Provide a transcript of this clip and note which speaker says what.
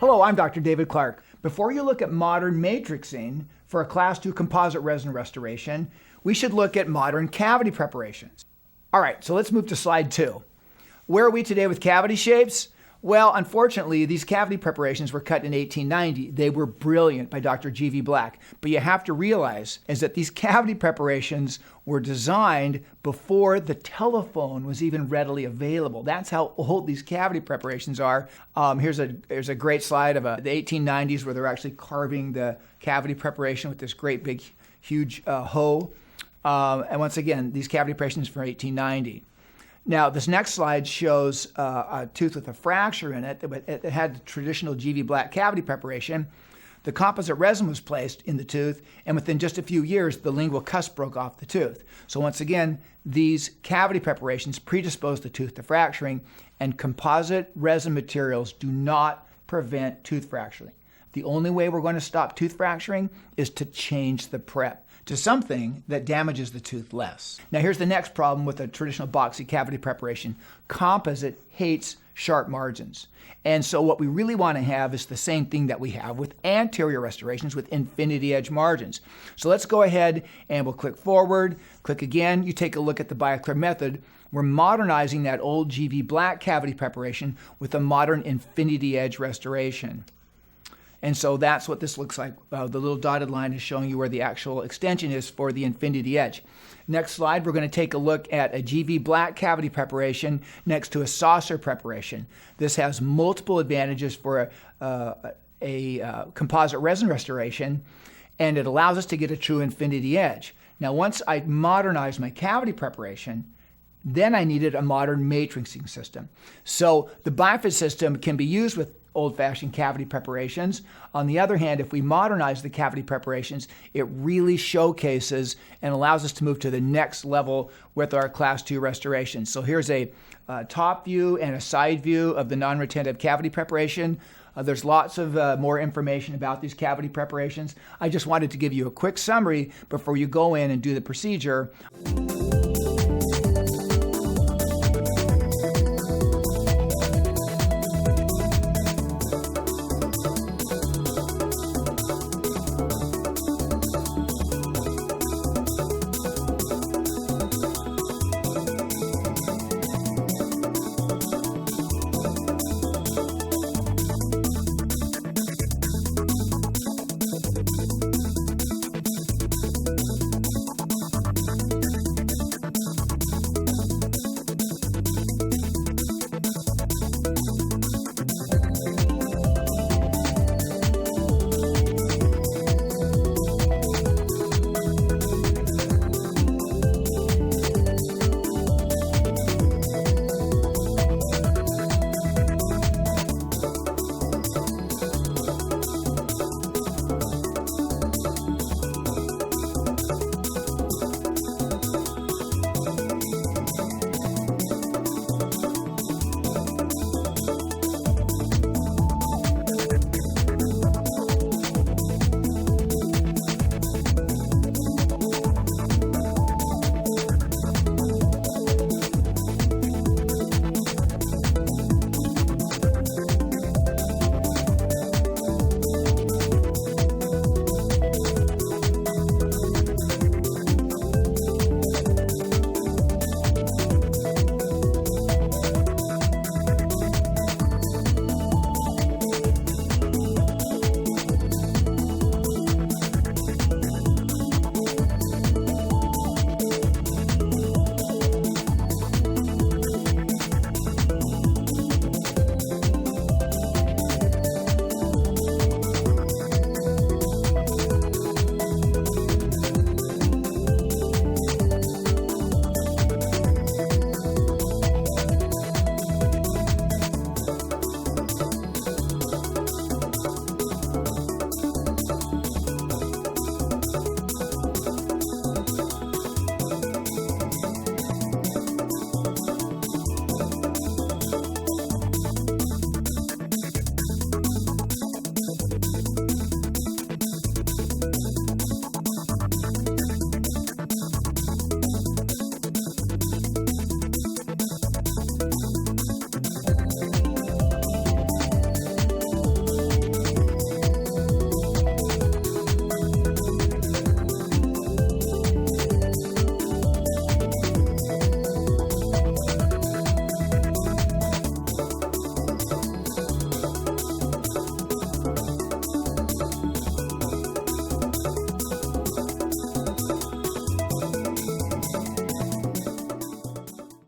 Speaker 1: Hello, I'm Dr. David Clark. Before you look at modern matrixing for a Class 2 composite resin restoration, we should look at modern cavity preparations. All right, so let's move to slide 2. Where are we today with cavity shapes? Well, unfortunately, these cavity preparations were cut in 1890. They were brilliant by Dr. G.V. Black. But you have to realize is that these cavity preparations were designed before the telephone was even readily available. That's how old these cavity preparations are. Here's a great slide of the 1890s where they're actually carving the cavity preparation with this great big, huge hoe. And once again, these cavity preparations from 1890. Now, this next slide shows a tooth with a fracture in it. It had the traditional G.V. Black cavity preparation. The composite resin was placed in the tooth, and within just a few years, the lingual cusp broke off the tooth. So once again, these cavity preparations predispose the tooth to fracturing, and composite resin materials do not prevent tooth fracturing. The only way we're going to stop tooth fracturing is to change the prep to something that damages the tooth less. Now here's the next problem with a traditional boxy cavity preparation. Composite hates sharp margins. And so what we really want to have is the same thing that we have with anterior restorations with infinity edge margins. So let's go ahead and we'll click forward, click again. You take a look at the Bioclear Method. We're modernizing that old G.V. Black cavity preparation with a modern infinity edge restoration. And so that's what this looks like. The little dotted line is showing you where the actual extension is for the infinity edge. Next slide, we're going to take a look at a G.V. Black cavity preparation next to a saucer preparation. This has multiple advantages for a composite resin restoration, and it allows us to get a true infinity edge. Now, once I modernize my cavity preparation, then I needed a modern matrixing system. So the Biofit system can be used with old-fashioned cavity preparations. On the other hand, if we modernize the cavity preparations, it really showcases and allows us to move to the next level with our Class 2 restoration. So here's a top view and a side view of the non-retentive cavity preparation. There's lots of more information about these cavity preparations. I just wanted to give you a quick summary before you go in and do the procedure.